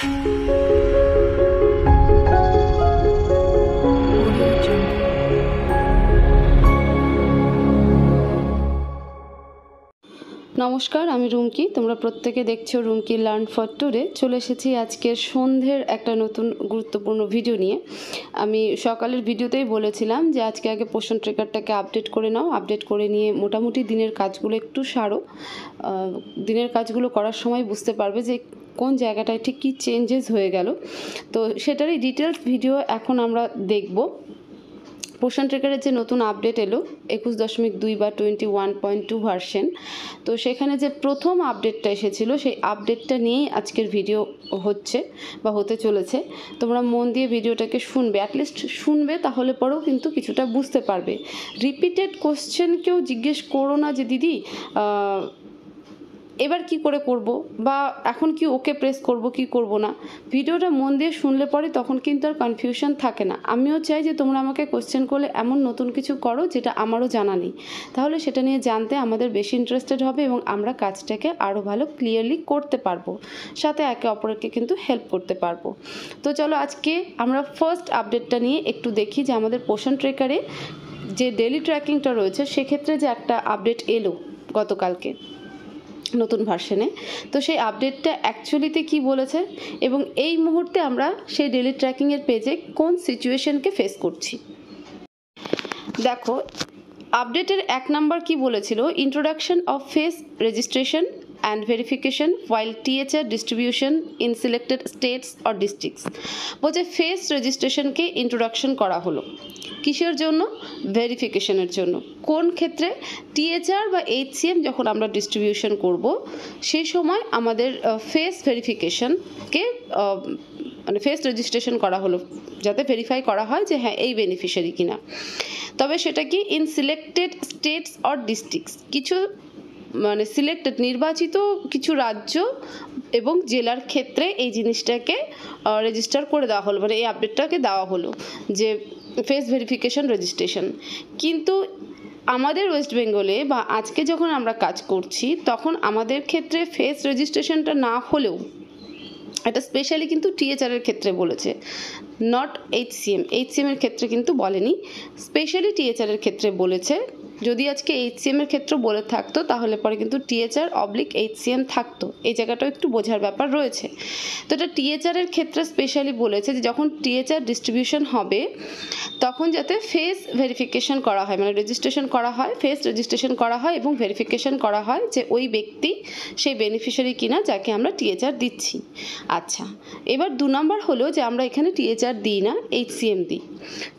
নমস্কার, আমি রুমকি। তোমরা প্রত্যেকে দেখছো রুমকি লার্ন ফর টুডে। চলে এসেছি আজকের সন্ধ্যের একটা নতুন গুরুত্বপূর্ণ ভিডিও নিয়ে। আমি সকালের ভিডিওতেই বলেছিলাম যে আজকে আগে পোষণ ট্রেকারটাকে আপডেট করে নাও, আপডেট করে নিয়ে মোটামুটি দিনের কাজগুলো একটু সারো। দিনের কাজগুলো করার সময় বুঝতে পারবে যে কোন জায়গাটায় ঠিক কী চেঞ্জেস হয়ে গেল। তো সেটারই ডিটেলস ভিডিও এখন আমরা দেখব। পোষণ ট্রেকারের যে নতুন আপডেট এলো 21.2 বা 21.2 ভার্সন, তো সেখানে যে প্রথম আপডেটটা এসেছিলো সেই আপডেটটা নিয়েই আজকের ভিডিও হচ্ছে বা হতে চলেছে। তোমরা মন দিয়ে ভিডিওটাকে শুনবে, অ্যাটলিস্ট শুনবে, তাহলে পরেও কিন্তু কিছুটা বুঝতে পারবে। রিপিটেড কোশ্চেন কেউ জিজ্ঞেস করো না যে দিদি এবার কি করে করব বা এখন কি ওকে প্রেস করব কি করব না। ভিডিওটা মন দিয়ে শুনলে পরে তখন কিন্তু আর কনফিউশন থাকে না। আমিও চাই যে তোমরা আমাকে কোশ্চেন করলে এমন নতুন কিছু করো যেটা আমারও জানা নেই, তাহলে সেটা নিয়ে জানতে আমাদের বেশি ইন্টারেস্টেড হবে এবং আমরা কাজটাকে আরও ভালো ক্লিয়ারলি করতে পারবো, সাথে একে অপরকে কিন্তু হেল্প করতে পারবো। তো চলো আজকে আমরা ফার্স্ট আপডেটটা নিয়ে একটু দেখি যে আমাদের পোষণ ট্রেকারে যে ডেলি ট্র্যাকিংটা রয়েছে সেক্ষেত্রে যে একটা আপডেট এলো গতকালকে নতুন ভার্সনে, তো সেই আপডেটটা অ্যাকচুয়ালিতে কি বলেছে এবং এই মুহূর্তে আমরা সেই ডেলি ট্র্যাকিংয়ের পেজে কোন সিচুয়েশনকে ফেস করছি। দেখো আপডেটের 1 নাম্বার কি বলেছিল, introduction of face registration and verification while THR distribution in selected states or districts। বলছে ফেস রেজিস্ট্রেশনকে ইন্ট্রোডাকশন করা হলো কিসের জন্য? ভেরিফিকেশনের জন্য। কোন ক্ষেত্রে? THR বা HCM যখন আমরা ডিস্ট্রিবিউশন করব সেই সময় আমাদের ফেস ভেরিফিকেশনকে মানে ফেস রেজিস্ট্রেশন করা হলো যাতে ভেরিফাই করা হয় যে হ্যাঁ এই বেনিফিশিয়ারি কিনা। তবে সেটা কি in selected states or districts, কিছু মানে সিলেক্টেড নির্বাচিত কিছু রাজ্য এবং জেলার ক্ষেত্রে এই জিনিসটাকে রেজিস্টার করে দেওয়া হলো, মানে এই আপডেটটাকে দেওয়া হলো যে ফেস ভেরিফিকেশন রেজিস্ট্রেশন। কিন্তু আমাদের ওয়েস্ট বেঙ্গলে বা আজকে যখন আমরা কাজ করছি তখন আমাদের ক্ষেত্রে ফেস রেজিস্ট্রেশনটা না হলেও এটা স্পেশালি কিন্তু THR-এর ক্ষেত্রে বলেছে, নট HCM-এর ক্ষেত্রে কিন্তু বলেনি, স্পেশালি THR-এর ক্ষেত্রে বলেছে। যদি আজকে HCM-এর ক্ষেত্রে বলে থাকতো তাহলে পরে কিন্তু THR/HCM থাকতো, এই জায়গাটাও একটু বোঝার ব্যাপার রয়েছে। তো এটা THR-এর ক্ষেত্রে স্পেশালি বলেছে যে যখন THR ডিস্ট্রিবিউশন হবে তখন যাতে ফেস ভেরিফিকেশন করা হয়, মানে রেজিস্ট্রেশন করা হয়, ফেস রেজিস্ট্রেশন করা হয় এবং ভেরিফিকেশন করা হয় যে ওই ব্যক্তি সেই বেনিফিশিয়ারি কিনা যাকে আমরা THR দিচ্ছি। আচ্ছা, এবার 2 নাম্বার হলো যে আমরা এখানে THR দিই না, HCM দিই।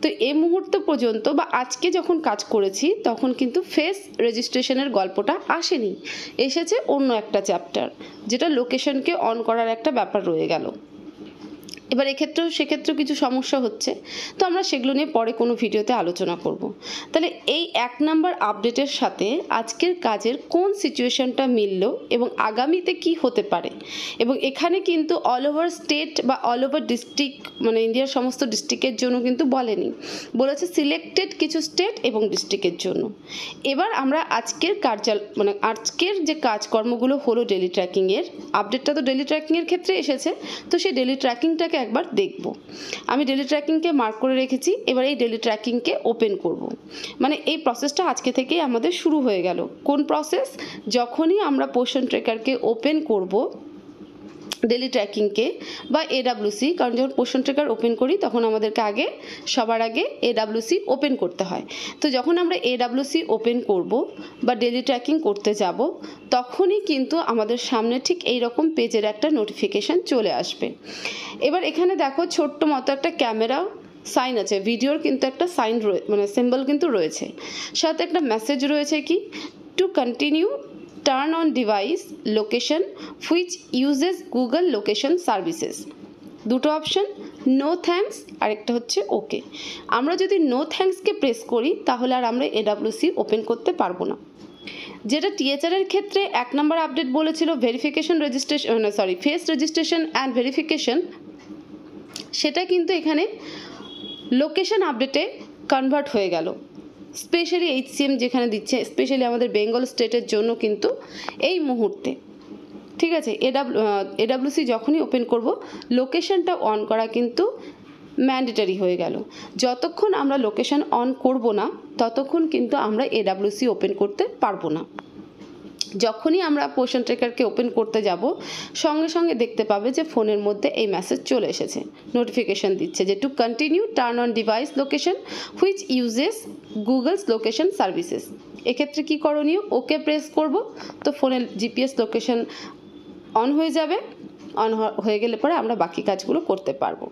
তো এই মুহূর্ত পর্যন্ত বা আজকে যখন কাজ করেছি তখন কিন্তু ফেস রেজিস্ট্রেশনের গল্পটা আসেনি, এসেছে অন্য একটা চ্যাপ্টার যেটা লোকেশনকে অন করার একটা ব্যাপার রয়ে গেল। এবার সেক্ষেত্রেও কিছু সমস্যা হচ্ছে, তো আমরা সেগুলো নিয়ে পরে কোনো ভিডিওতে আলোচনা করব। তাহলে এই 1 নাম্বার আপডেটের সাথে আজকের কাজের কোন সিচুয়েশনটা মিলল এবং আগামীতে কি হতে পারে, এবং এখানে কিন্তু অল ওভার স্টেট বা অল ওভার ডিস্ট্রিক্ট মানে ইন্ডিয়ার সমস্ত ডিস্ট্রিক্টের জন্য কিন্তু বলেনি, বলেছে সিলেক্টেড কিছু স্টেট এবং ডিস্ট্রিক্টের জন্য। এবার আমরা আজকের যে কাজকর্মগুলো হলো ডেলি ট্র্যাকিংয়ের আপডেটটা তো ডেলি ট্র্যাকিংয়ের ক্ষেত্রে এসেছে, তো সেই ডেলি ট্র্যাকিংটাকে একবার দেখব। আমি ডেলি ট্র্যাকিংকে মার্ক করে রেখেছি, এবার এই ডেলি ট্র্যাকিংকে ওপেন করব। মানে এই প্রসেসটা আজকে থেকেই আমাদের শুরু হয়ে গেল। কোন প্রসেস? যখনই আমরা পোষণ ট্রেকারকে ওপেন করব ডেলি ট্র্যাকিংকে বা AWC, কারণ যখন পোষণ ট্রেকার ওপেন করি তখন আমাদেরকে সবার আগে AWC ওপেন করতে হয়। তো যখন আমরা AWC ওপেন করব বা ডেলি ট্র্যাকিং করতে যাব তখনই কিন্তু আমাদের সামনে ঠিক এই রকম পেজের একটা নোটিফিকেশান চলে আসবে। এবার এখানে দেখো ছোট্ট মতো একটা ক্যামেরা সাইন আছে, ভিডিওর কিন্তু একটা সাইন মানে সিম্বল কিন্তু রয়েছে, সাথে একটা মেসেজ রয়েছে কি two continue turn on device location which uses Google location services. দুটো অপশন, নো থ্যাঙ্কস আর একটা হচ্ছে ওকে। আমরা যদি নো থ্যাঙ্কসকে প্রেস করি তাহলে আর আমরা AWC ওপেন করতে পারবো না। যেটা THR-এর ক্ষেত্রে 1 নাম্বার আপডেট বলেছিল ফেস রেজিস্ট্রেশন অ্যান্ড ভেরিফিকেশন, সেটা কিন্তু এখানে লোকেশন আপডেটে কনভার্ট হয়ে গেল। স্পেশালি HCM যেখানে দিচ্ছে, স্পেশালি আমাদের বেঙ্গল স্টেটের জন্য কিন্তু এই মুহূর্তে ঠিক আছে। এডাব্লিউসি যখনই ওপেন করব লোকেশনটা অন করা কিন্তু ম্যান্ডেটরি হয়ে গেল। যতক্ষণ আমরা লোকেশন অন করব না ততক্ষণ কিন্তু আমরা এডাব্লিউসি ওপেন করতে পারবো না। যখনই আমরা পোর্শন ট্রেকারকে ওপেন করতে যাব সঙ্গে সঙ্গে দেখতে পাবে যে ফোনের মধ্যে এই মেসেজ চলে এসেছে, নোটিফিকেশান দিচ্ছে যে two continue turn on device location which uses Google's location services. এক্ষেত্রে কী করণীয়? ওকে প্রেস করব, তো ফোনের জিপিএস লোকেশন অন হয়ে যাবে। অন হয়ে গেলে পরে আমরা বাকি কাজগুলো করতে পারবো।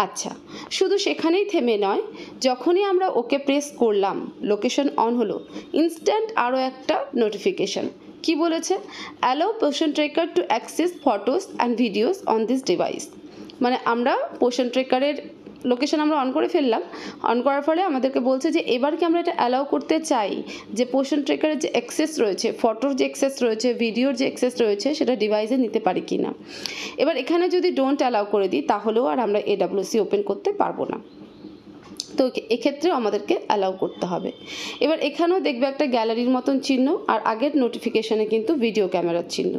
আচ্ছা, শুধু সেখানেই থেমে নয়, যখনই আমরা ওকে প্রেস করলাম লোকেশন অন হলো, ইনস্ট্যান্ট আরও একটা নোটিফিকেশান কি বলেছে? Allow portion tracker to access photos and videos on this device. মানে আমরা পোর্শন ট্রেকারের লোকেশন আমরা অন করে ফেললাম, অন করার ফলে আমাদেরকে বলছে যে এবার কি আমরা এটা অ্যালাউ করতে চাই যে পোর্শন ট্রেকারের যে অ্যাক্সেস রয়েছে, ফটোর যে অ্যাক্সেস রয়েছে, ভিডিওর যে অ্যাক্সেস রয়েছে সেটা ডিভাইসে নিতে পারি কি না। এবার এখানে যদি ডোন্ট অ্যালাউ করে দিই তাহলেও আর আমরা এডাব্লিউসি ওপেন করতে পারবো না, তো এক্ষেত্রেও আমাদেরকে অ্যালাউ করতে হবে। এবার এখানেও দেখবে একটা গ্যালারির মতন চিহ্ন, আর আগের নোটিফিকেশানে কিন্তু ভিডিও ক্যামেরার চিহ্ন।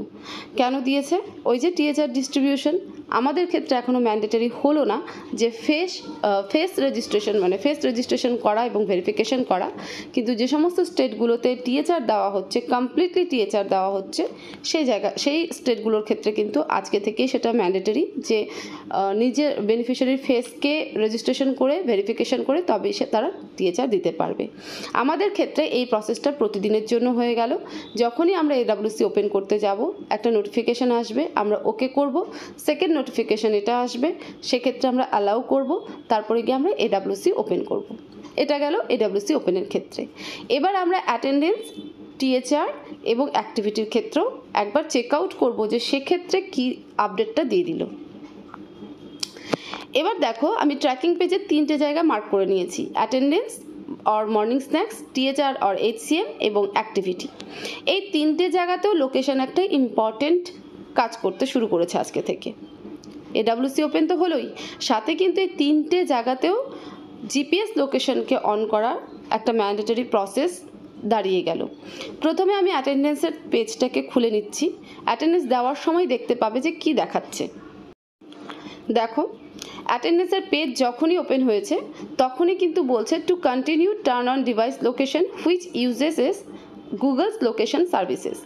কেন দিয়েছে? ওই যে টিএচআর ডিস্ট্রিবিউশন। আমাদের ক্ষেত্রে এখনও ম্যান্ডেটরি হলো না যে ফেস রেজিস্ট্রেশন করা এবং ভেরিফিকেশন করা, কিন্তু যে সমস্ত স্টেটগুলোতে টিএচআর দেওয়া হচ্ছে, কমপ্লিটলি টিএচআর দেওয়া হচ্ছে, সেই স্টেটগুলোর ক্ষেত্রে কিন্তু আজকে থেকেই সেটা ম্যান্ডেটরি যে নিজের বেনিফিশিয়ারির ফেসকে রেজিস্ট্রেশন করে ভেরিফিকেশন করে তবেই তারা টিএচআর দিতে পারবে। আমাদের ক্ষেত্রে এই প্রসেসটা প্রতিদিনের জন্য হয়ে গেল। যখনই আমরা এডাব্লিউসি ওপেন করতে যাব একটা নোটিফিকেশান আসবে, আমরা ওকে করব, সেকেন্ড নোটিফিকেশান এটা আসবে, সেক্ষেত্রে আমরা অ্যালাউ করব, তারপরে গিয়ে আমরা এডাব্লিউসি ওপেন করব। এটা গেল এডাব্লিউসি ওপেনের ক্ষেত্রে। এবার আমরা অ্যাটেন্ডেন্স, টিএচআর এবং অ্যাক্টিভিটির ক্ষেত্রেও একবার চেক আউট করবো যে সেক্ষেত্রে কী আপডেটটা দিয়ে দিল। এবার দেখো, আমি ট্র্যাকিং পেজের 3টে জায়গা মার্ক করে নিয়েছি: attendance or morning snacks, টিএচআর or HCM এবং অ্যাক্টিভিটি। এই 3টে জায়গাতেও লোকেশন একটা ইম্পর্টেন্ট কাজ করতে শুরু করেছে আজকে থেকে। এডাব্লিউসি ওপেন তো হলোই, সাথে কিন্তু এই 3টে জায়গাতেও জিপিএস লোকেশনকে অন করার একটা ম্যান্ডেটরি প্রসেস দাঁড়িয়ে গেল। প্রথমে আমি অ্যাটেন্ডেন্সের পেজটাকে খুলে নিচ্ছি। অ্যাটেন্ডেন্স দেওয়ার সময় দেখতে পাবে যে কি দেখাচ্ছে। দেখো, অ্যাটেন্ডেন্সের পেজ যখনই ওপেন হয়েছে তখনই কিন্তু বলছে two continue turn on device location which uses Google's location services.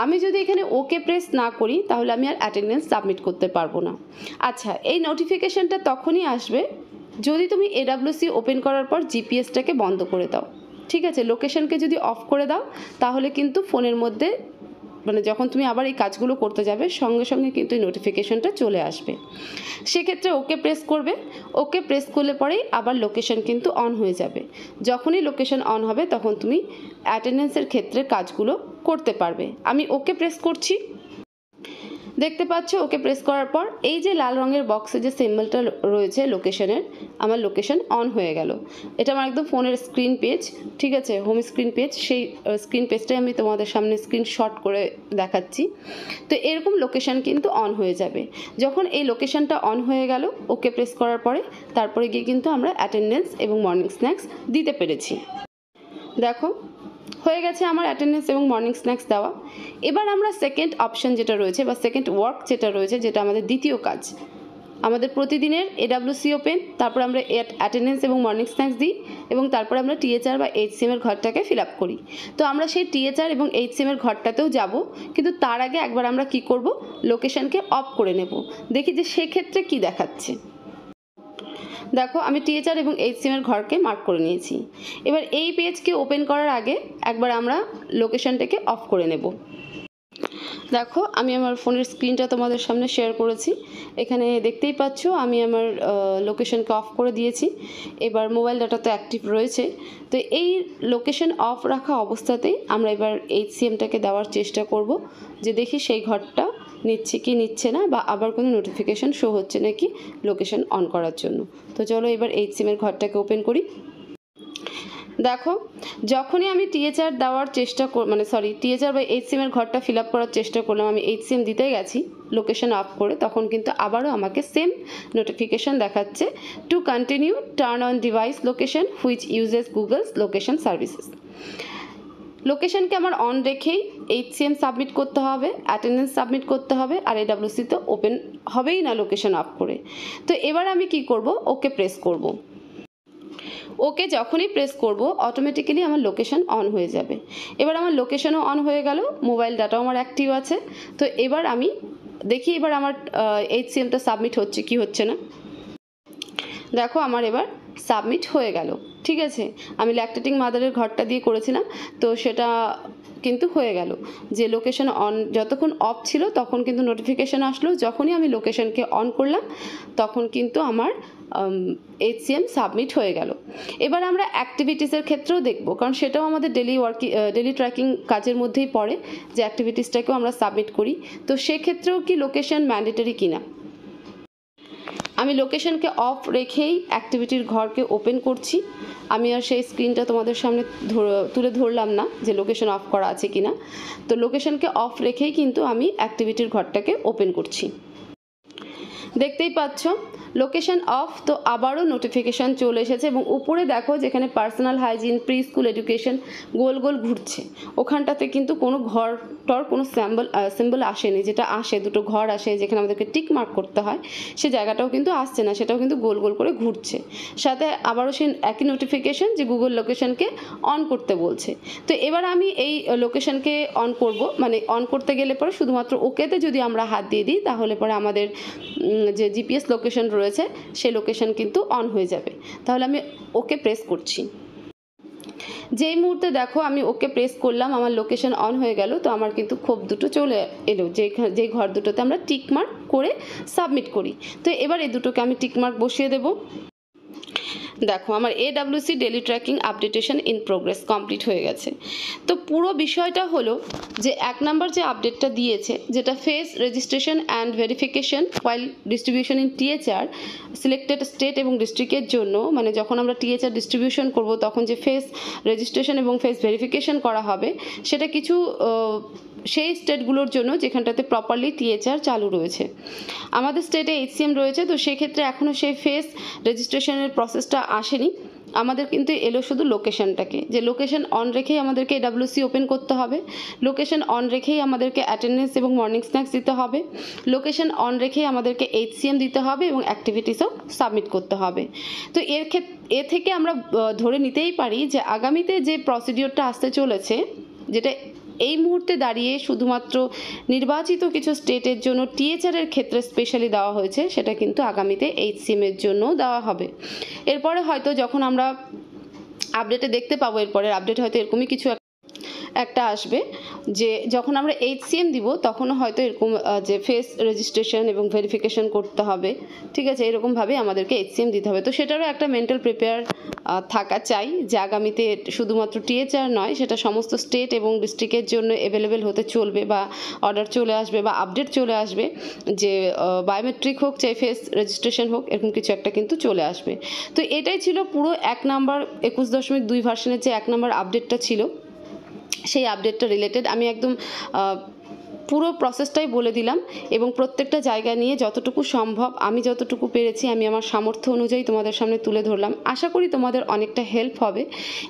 আমি যদি এখানে ওকে প্রেস না করি তাহলে আমি আর অ্যাটেন্ডেন্স সাবমিট করতে পারবো না। আচ্ছা, এই নোটিফিকেশানটা তখনই আসবে যদি তুমি এডাব্লিউসি ওপেন করার পর জিপিএসটাকে বন্ধ করে দাও। ঠিক আছে, লোকেশনকে যদি অফ করে দাও তাহলে কিন্তু ফোনের মধ্যে যখন তুমি আবার এই কাজগুলো করতে যাবে সঙ্গে সঙ্গে কিন্তু এই নোটিফিকেশনটা চলে আসবে। সেক্ষেত্রে ওকে প্রেস করবে, ওকে প্রেস করলে পরেই আবার লোকেশন কিন্তু অন হয়ে যাবে। যখনই লোকেশন অন হবে তখন তুমি অ্যাটেন্ডেন্সের ক্ষেত্রে কাজগুলো করতে পারবে। আমি ওকে প্রেস করছি, দেখতে পাচ্ছ ওকে প্রেস করার পর এই যে লাল রঙের বক্সে যে সিম্বলটা রয়েছে লোকেশনের, আমার লোকেশন অন হয়ে গেল। এটা আমার একদম ফোনের স্ক্রিন পেজ, ঠিক আছে, হোম স্ক্রিন পেজ। সেই স্ক্রিন পেজটাই আমি তোমাদের সামনে স্ক্রিনশট করে দেখাচ্ছি। তো এরকম লোকেশন কিন্তু অন হয়ে যাবে। যখন এই লোকেশনটা অন হয়ে গেল ওকে প্রেস করার পরে, তারপরে গিয়ে কিন্তু আমরা অ্যাটেন্ডেন্স এবং মর্নিং স্ন্যাক্স দিতে পেরেছি। দেখো, হয়ে গেছে আমার অ্যাটেন্ডেন্স এবং মর্নিং স্ন্যাক্স দেওয়া। এবার আমরা সেকেন্ড অপশান যেটা রয়েছে বা সেকেন্ড ওয়ার্ক যেটা রয়েছে, যেটা আমাদের দ্বিতীয় কাজ, আমাদের প্রতিদিনের এডাব্লিউসি ওপেন, তারপর আমরা অ্যাটেন্ডেন্স এবং মর্নিং স্ন্যাক্স দিই এবং তারপরে আমরা টিএচআর বা এইচসিএমের ঘরটাকে ফিল আপ করি। তো আমরা সেই টিএচআর এবং এইচসিএমের ঘরটাতেও যাব, কিন্তু তার আগে একবার আমরা কি করব, লোকেশনকে অফ করে নেব। দেখি যে সেক্ষেত্রে কি দেখাচ্ছে। দেখো, আমি টিএচআর এবং এইচসিএমের ঘরকে মার্ক করে নিয়েছি। এবার এই পেজকে ওপেন করার আগে একবার আমরা লোকেশনটাকে অফ করে নেব। দেখো, আমি আমার ফোনের স্ক্রিনটা তোমাদের সামনে শেয়ার করেছি। এখানে দেখতেই পাচ্ছ আমি আমার লোকেশনকে অফ করে দিয়েছি। এবার মোবাইল ডাটা তো অ্যাক্টিভ রয়েছে। তো এই লোকেশন অফ রাখা অবস্থাতেই আমরা এবার এইচসিএমটাকে দেওয়ার চেষ্টা করব যে দেখি সেই ঘরটা নিচ্ছে কি নিচ্ছে না, বা আবার কোনো নোটিফিকেশান শো হচ্ছে নাকি লোকেশন অন করার জন্য। তো চলো এবার এইচসিএমের ঘরটাকে ওপেন করি। দেখো, যখনই আমি টিএচআর দেওয়ার চেষ্টা টিএচআর বা এইচসিএমের ঘরটা ফিল আপ করার চেষ্টা করলাম, আমি এইচসিএম দিতে গেছি লোকেশন অফ করে, তখন কিন্তু আবারও আমাকে সেম নোটিফিকেশান দেখাচ্ছে to continue turn on device location which uses Google's location services. লোকেশনকে আমার অন রেখেই HCM সাবমিট করতে হবে, অ্যাটেন্ডেন্স সাবমিট করতে হবে, আর AWC তো ওপেন হবেই না লোকেশন অফ করে। তো এবার আমি কি করব, ওকে প্রেস করব। ওকে যখনই প্রেস করব অটোমেটিক্যালি আমার লোকেশন অন হয়ে যাবে। এবার আমার লোকেশনও অন হয়ে গেল, মোবাইল ডাটাও আমার অ্যাক্টিভ আছে। তো এবার আমি দেখি এবার আমার HCMটা সাবমিট হচ্ছে কি হচ্ছে না। দেখো আমার এবার সাবমিট হয়ে গেল, ঠিক আছে। আমি ল্যাকটেটিং মাদারের ঘরটা দিয়ে করেছিলাম, তো সেটা কিন্তু হয়ে গেল। যে লোকেশন অন যতক্ষণ অফ ছিল তখন কিন্তু নোটিফিকেশান আসলো, যখনই আমি লোকেশনকে অন করলাম তখন কিন্তু আমার HCM সাবমিট হয়ে গেল। এবার আমরা অ্যাক্টিভিটিসের ক্ষেত্রেও দেখব, কারণ সেটাও আমাদের ডেলি ট্র্যাকিং কাজের মধ্যেই পড়ে, যে অ্যাক্টিভিটিসটাকেও আমরা সাবমিট করি। তো সেক্ষেত্রেও কি লোকেশন ম্যান্ডেটরি কিনা। আমি লোকেশনকে অফ রেখেই অ্যাক্টিভিটির ঘরকে ওপেন করছি। আমি আর সেই স্ক্রিনটা তোমাদের সামনে তুলে ধরলাম না যে লোকেশন অফ করা আছে কিনা। তো লোকেশনকে অফ রেখেই কিন্তু আমি অ্যাক্টিভিটির ঘরটাকে ওপেন করছি। দেখতেই পাচ্ছ লোকেশন অফ, তো আবারও নোটিফিকেশান চলে এসেছে এবং উপরে দেখো যেখানে personal hygiene, pre school education গোল গোল ঘুরছে, ওখানটাতে কিন্তু কোনো ঘর টর কোনো সিম্বল আসেনি। যেটা আসে দুটো ঘর আসে যেখানে আমাদেরকে টিক মার্ক করতে হয়, সে জায়গাটাও কিন্তু আসছে না, সেটাও কিন্তু গোল গোল করে ঘুরছে। সাথে আবারও সেই একই নোটিফিকেশান যে গুগল লোকেশনকে অন করতে বলছে। তো এবার আমি এই লোকেশনকে অন করব, মানে অন করতে গেলে পরে শুধুমাত্র ওকেতে যদি আমরা হাত দিয়ে দিই তাহলে পরে আমাদের যে জিপিএস লোকেশন রয়েছে সেই লোকেশন কিন্তু অন হয়ে যাবে। তাহলে আমি ওকে প্রেস করছি। যেই মুহূর্তে দেখো আমি ওকে প্রেস করলাম আমার লোকেশন অন হয়ে গেল, তো আমার কিন্তু খোপ দুটো চলে এলো, যেই ঘর দুটোতে আমরা টিকমার্ক করে সাবমিট করি। তো এবার এই দুটোকে আমি টিকমার্ক বসিয়ে দেবো। দেখো আমার AWC daily tracking updation in progress complete হয়ে গেছে। তো পুরো বিষয়টা হলো যে 1 নাম্বার যে আপডেটটা দিয়েছে, যেটা face registration and verification while distribution in THR selected state এবং ডিস্ট্রিক্টের জন্য, মানে যখন আমরা THR ডিস্ট্রিবিউশন করব তখন যে ফেস রেজিস্ট্রেশন এবং ফেস ভেরিফিকেশন করা হবে, সেটা কিছু সেই স্টেটগুলোর জন্য যেখানটাতে প্রপারলি THR চালু রয়েছে। আমাদের স্টেটে HCM রয়েছে, তো সেক্ষেত্রে এখনও সেই ফেস রেজিস্ট্রেশনের প্রসেসটা আসেনি। আমাদের কিন্তু এলো শুধু লোকেশনটাকে, যে লোকেশন অন রেখেই আমাদেরকে AWC ওপেন করতে হবে, লোকেশন অন রেখেই আমাদেরকে অ্যাটেন্ডেন্স এবং মর্নিং স্ন্যাক্স দিতে হবে, লোকেশন অন রেখেই আমাদেরকে HCM দিতে হবে এবং অ্যাক্টিভিটিসও সাবমিট করতে হবে। তো এ থেকে আমরা ধরে নিতেই পারি যে আগামীতে যে প্রসিডিওরটা আসতে চলেছে, যেটা এই মুহূর্তে দাঁড়িয়ে শুধুমাত্র নির্বাচিত কিছু স্টেটের জন্য THR এর ক্ষেত্রে স্পেশালি দেওয়া হয়েছে, সেটা কিন্তু আগামীতে HCM এর জন্যও দেওয়া হবে। এরপরে হয়তো যখন আমরা আপডেটে দেখতে পাবো, এরপরের আপডেট হয়তো এরকমই কিছু একটা আসবে, যে যখন আমরা HCM দিব তখনও হয়তো এরকম যে ফেস রেজিস্ট্রেশন এবং ভেরিফিকেশন করতে হবে, ঠিক আছে, এরকমভাবে আমাদেরকে HCM দিতে হবে। তো সেটারও একটা মেন্টাল প্রিপেয়ার থাকা চাই, যে আগামীতে শুধুমাত্র THR নয়, সেটা সমস্ত স্টেট এবং ডিস্ট্রিক্টের জন্য অ্যাভেলেবেল হতে চলবে, বা অর্ডার চলে আসবে বা আপডেট চলে আসবে, যে বায়োমেট্রিক হোক চাই ফেস রেজিস্ট্রেশন হোক, এরকম কিছু একটা কিন্তু চলে আসবে। তো এটাই ছিল পুরো 1 নাম্বার 21.2 ভার্সনের যে 1 নাম্বার আপডেটটা ছিল, সেই আপডেটটা রিলেটেড আমি একদম পুরো প্রসেসটাই বলে দিলাম এবং প্রত্যেকটা জায়গা নিয়ে যতটুকু সম্ভব আমি যতটুকু পেরেছি আমি আমার সামর্থ্য অনুযায়ী তোমাদের সামনে তুলে ধরলাম। আশা করি তোমাদের অনেকটা হেল্প হবে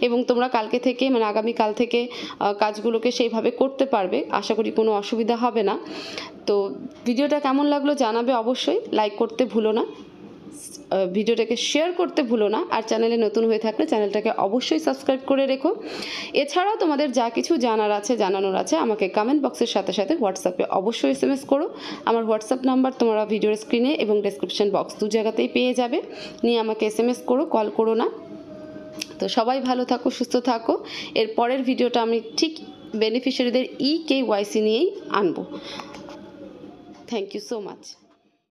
এবং তোমরা কালকে থেকে, মানে আগামীকাল থেকে কাজগুলোকে সেইভাবে করতে পারবে। আশা করি কোনো অসুবিধা হবে না। তো ভিডিওটা কেমন লাগলো জানাবে অবশ্যই, লাইক করতে ভুলো না, ভিডিওটাকে শেয়ার করতে ভুলো না, আর চ্যানেলে নতুন হয়ে থাকলে চ্যানেলটাকে অবশ্যই সাবস্ক্রাইব করে রেখো। এছাড়াও তোমাদের যা কিছু জানার আছে, জানানোর আছে, আমাকে কমেন্ট বক্সের সাথে সাথে হোয়াটসঅ্যাপে অবশ্যই SMS করো। আমার হোয়াটসঅ্যাপ নাম্বার তোমরা ভিডিওর স্ক্রিনে এবং ডেসক্রিপশন বক্স 2 জায়গাতেই পেয়ে যাবে। নিয়ে আমাকে SMS করো, কল করো না। তো সবাই ভালো থাকো, সুস্থ থাকো। এর পরের ভিডিওটা আমি ঠিক বেনিফিশিয়ারিদের EKYC নিয়েই আনবো। Thank you so much.